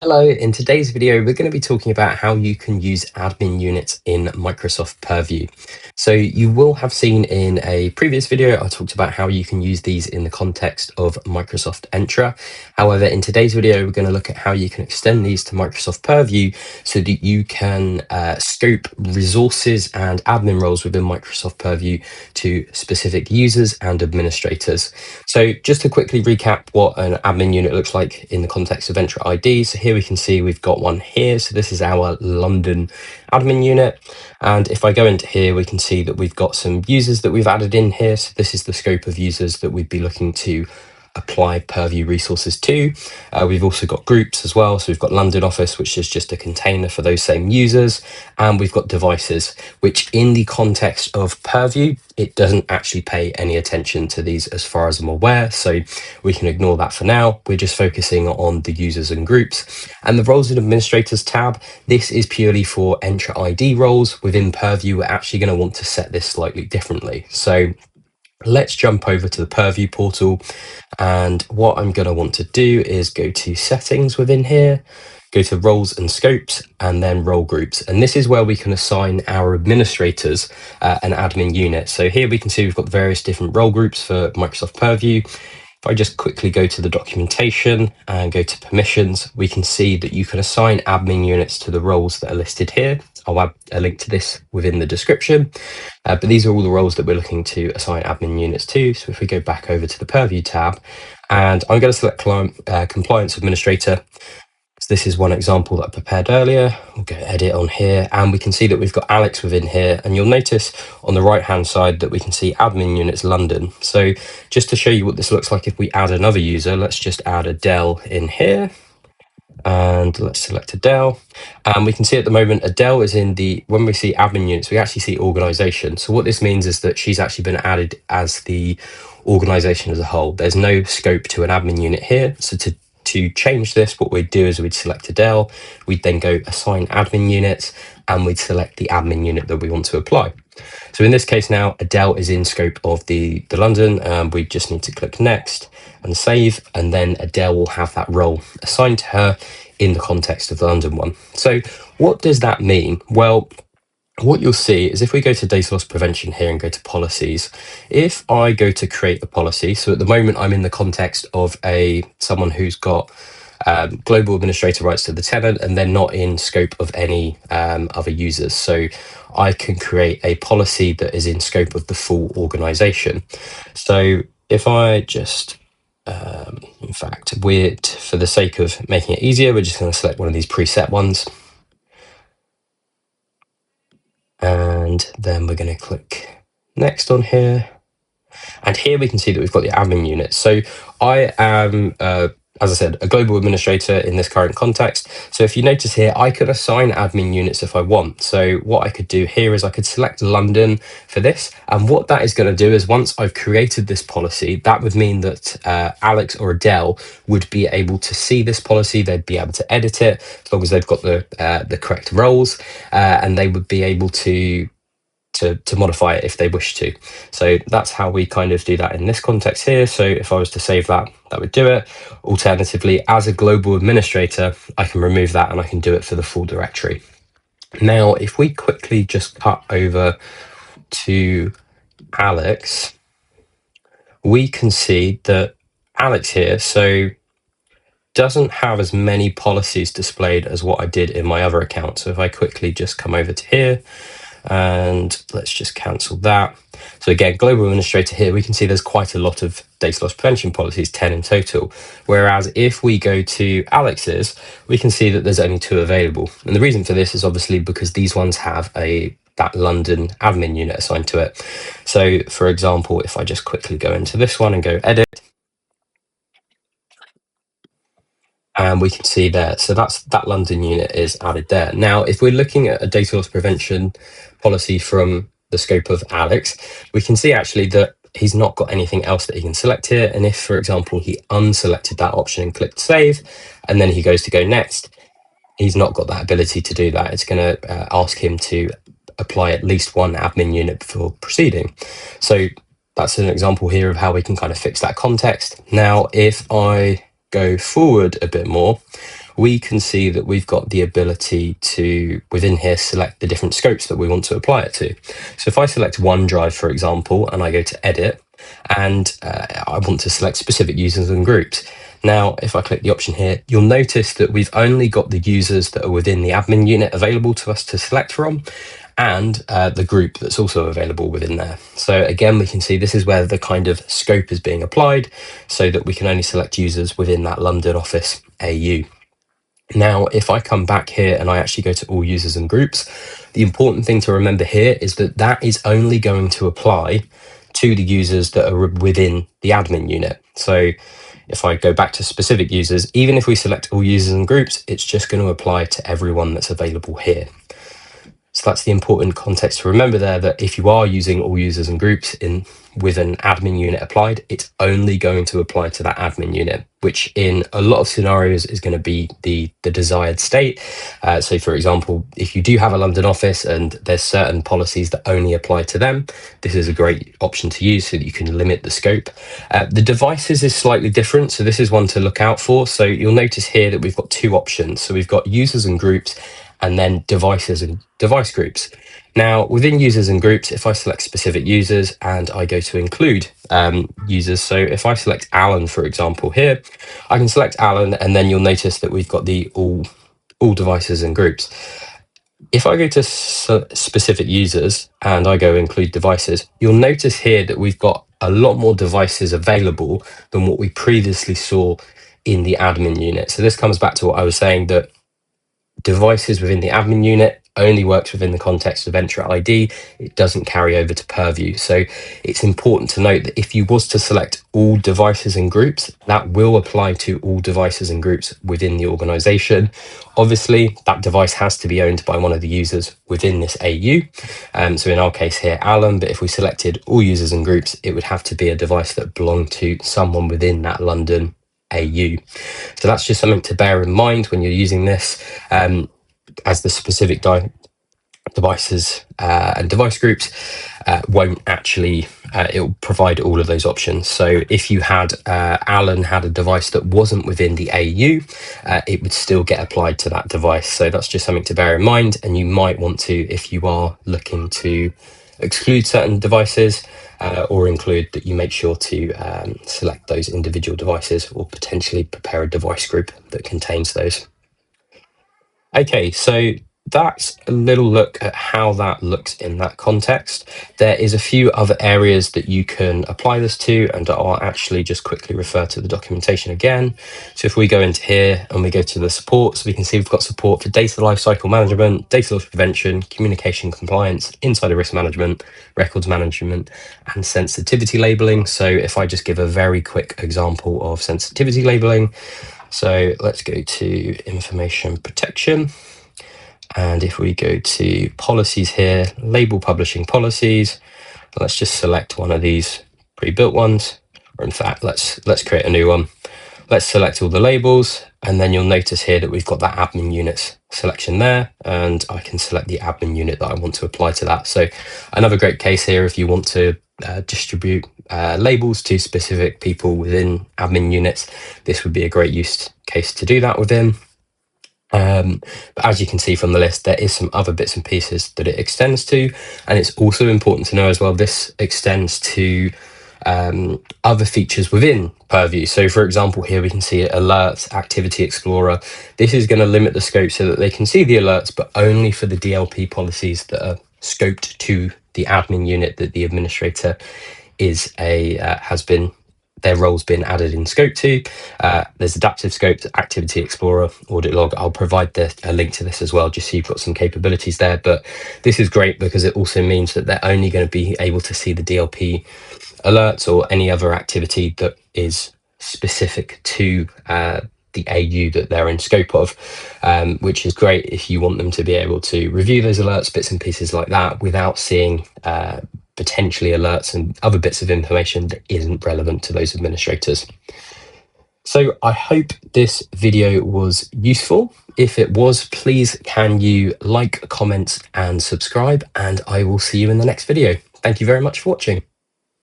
Hello, in today's video, we're going to be talking about how you can use admin units in Microsoft Purview. So you will have seen in a previous video, I talked about how you can use these in the context of Microsoft Entra. However, in today's video, we're going to look at how you can extend these to Microsoft Purview so that you can scope resources and admin roles within Microsoft Purview to specific users and administrators. So just to quickly recap what an admin unit looks like in the context of Entra ID. So here we can see we've got one here. So this is our London admin unit. And if I go into here, we can see that we've got some users that we've added in here. So this is the scope of users that we'd be looking to apply Purview resources to. We've also got groups as well. So we've got London Office, which is just a container for those same users. And we've got devices, which in the context of Purview, it doesn't actually pay any attention to these as far as I'm aware. So we can ignore that for now. We're just focusing on the users and groups. And the roles and administrators tab, this is purely for Entra ID roles. Within Purview, we're actually going to want to set this slightly differently. So let's jump over to the Purview portal. And what I'm going to want to do is go to settings within here, go to roles and scopes, and then role groups. And this is where we can assign our administrators an admin unit. So here we can see we've got various different role groups for Microsoft Purview. If I just quickly go to the documentation and go to permissions, we can see that you can assign admin units to the roles that are listed here. I'll add a link to this within the description, but these are all the roles that we're looking to assign admin units to. So if we go back over to the Purview tab, and I'm going to select Compliance Administrator. So this is one example that I prepared earlier. We'll go edit on here, and we can see that we've got Alex within here. And you'll notice on the right-hand side that we can see admin units London. So just to show you what this looks like if we add another user, let's just add Adele in here. And let's select Adele. And we can see at the moment Adele is in the, when we see admin units, we actually see organization. So what this means is that she's actually been added as the organization as a whole. There's no scope to an admin unit here. So to change this, what we'd do is we'd select Adele, we'd then go assign admin units, and we'd select the admin unit that we want to apply. So in this case now, Adele is in scope of the London. We just need to click next and save, and then Adele will have that role assigned to her in the context of the London one. So what does that mean? Well, what you'll see is if we go to data loss prevention here and go to policies, if I go to create a policy, so at the moment I'm in the context of someone who's got global administrator rights to the tenant, and they're not in scope of any other users. So I can create a policy that is in scope of the full organization. So if I just, in fact, for the sake of making it easier, we're just going to select one of these preset ones. And then we're going to click next on here. And here we can see that we've got the admin unit. So I am, as I said, a global administrator in this current context. So if you notice here, I could assign admin units if I want. So what I could do here is I could select London for this. And what that is going to do is once I've created this policy, that would mean that Alex or Adele would be able to see this policy. They'd be able to edit it as long as they've got the correct roles, and they would be able to modify it if they wish to. So that's how we kind of do that in this context here. So if I was to save that, that would do it. Alternatively, as a global administrator, I can remove that and I can do it for the full directory. Now, if we quickly just cut over to Alex, we can see that Alex here, so doesn't have as many policies displayed as what I did in my other account. So if I quickly just come over to here, and let's just cancel that. So again, global administrator here, we can see there's quite a lot of data loss prevention policies, 10 in total. Whereas if we go to Alex's, we can see that there's only 2 available. And the reason for this is obviously because these ones have that London admin unit assigned to it. So for example, if I just quickly go into this one and go edit, and we can see there, so that London unit is added there. Now, if we're looking at a data loss prevention policy from the scope of Alex, we can see actually that he's not got anything else that he can select here. And if, for example, he unselected that option and clicked save, and then he goes to go next, he's not got that ability to do that. It's going to ask him to apply at least one admin unit before proceeding. So that's an example here of how we can kind of fix that context. Now, if I go forward a bit more, we can see that we've got the ability to, within here, select the different scopes that we want to apply it to. So if I select OneDrive, for example, and I go to edit, and I want to select specific users and groups. Now, if I click the option here, you'll notice that we've only got the users that are within the admin unit available to us to select from, and the group that's also available within there. So again, we can see this is where the kind of scope is being applied, so that we can only select users within that London office AU. Now, if I come back here and I actually go to all users and groups, the important thing to remember here is that that is only going to apply to the users that are within the admin unit. So if I go back to specific users, even if we select all users and groups, it's just going to apply to everyone that's available here. So that's the important context to remember there, that if you are using all users and groups with an admin unit applied, it's only going to apply to that admin unit, which in a lot of scenarios is going to be the desired state. So for example, if you do have a London office and there's certain policies that only apply to them, this is a great option to use so that you can limit the scope. The devices is slightly different, so this is one to look out for. So you'll notice here that we've got two options. So we've got users and groups, and then devices and device groups. Now, within users and groups, if I select specific users and I go to include users, so if I select Alan, for example, here, I can select Alan, and then you'll notice that we've got the all devices and groups. If I go to specific users and I go include devices, you'll notice here that we've got a lot more devices available than what we previously saw in the admin unit. So this comes back to what I was saying, that devices within the admin unit only works within the context of Entra ID. It doesn't carry over to Purview. So it's important to note that if you was to select all devices and groups, that will apply to all devices and groups within the organization. Obviously, that device has to be owned by one of the users within this AU. So in our case here, Alan, but if we selected all users and groups, it would have to be a device that belonged to someone within that London AU. So that's just something to bear in mind when you're using this, as the specific devices and device groups won't actually, it'll provide all of those options. So if you had Alan had a device that wasn't within the AU, it would still get applied to that device. So that's just something to bear in mind, and you might want to, if you are looking to exclude certain devices or include, that you make sure to select those individual devices, or potentially prepare a device group that contains those. Okay, so that's a little look at how that looks in that context. There is a few other areas that you can apply this to, and I'll actually just quickly refer to the documentation again. So if we go into here and we go to the support, so we can see we've got support for data lifecycle management, data loss prevention, communication compliance, insider risk management, records management, and sensitivity labeling. So if I just give a very quick example of sensitivity labeling, so let's go to information protection. And if we go to policies here, label publishing policies, let's just select one of these pre-built ones. Or in fact, let's create a new one. Let's select all the labels, and then you'll notice here that we've got that admin units selection there, and I can select the admin unit that I want to apply to that. So another great case here, if you want to distribute labels to specific people within admin units, this would be a great use case to do that within. But as you can see from the list, there is some other bits and pieces that it extends to, and it's also important to know as well, this extends to other features within Purview. So for example, here we can see alerts, activity explorer. This is going to limit the scope so that they can see the alerts, but only for the DLP policies that are scoped to the admin unit that the administrator is has been, their role's been added in scope to. There's adaptive scope, activity explorer, audit log. I'll provide a link to this as well, just so you've got some capabilities there. But this is great because it also means that they're only going to be able to see the DLP alerts or any other activity that is specific to the AU that they're in scope of, which is great if you want them to be able to review those alerts, bits and pieces like that, without seeing potentially alerts and other bits of information that isn't relevant to those administrators. So I hope this video was useful. If it was, please can you like, comment and subscribe, and I will see you in the next video. Thank you very much for watching.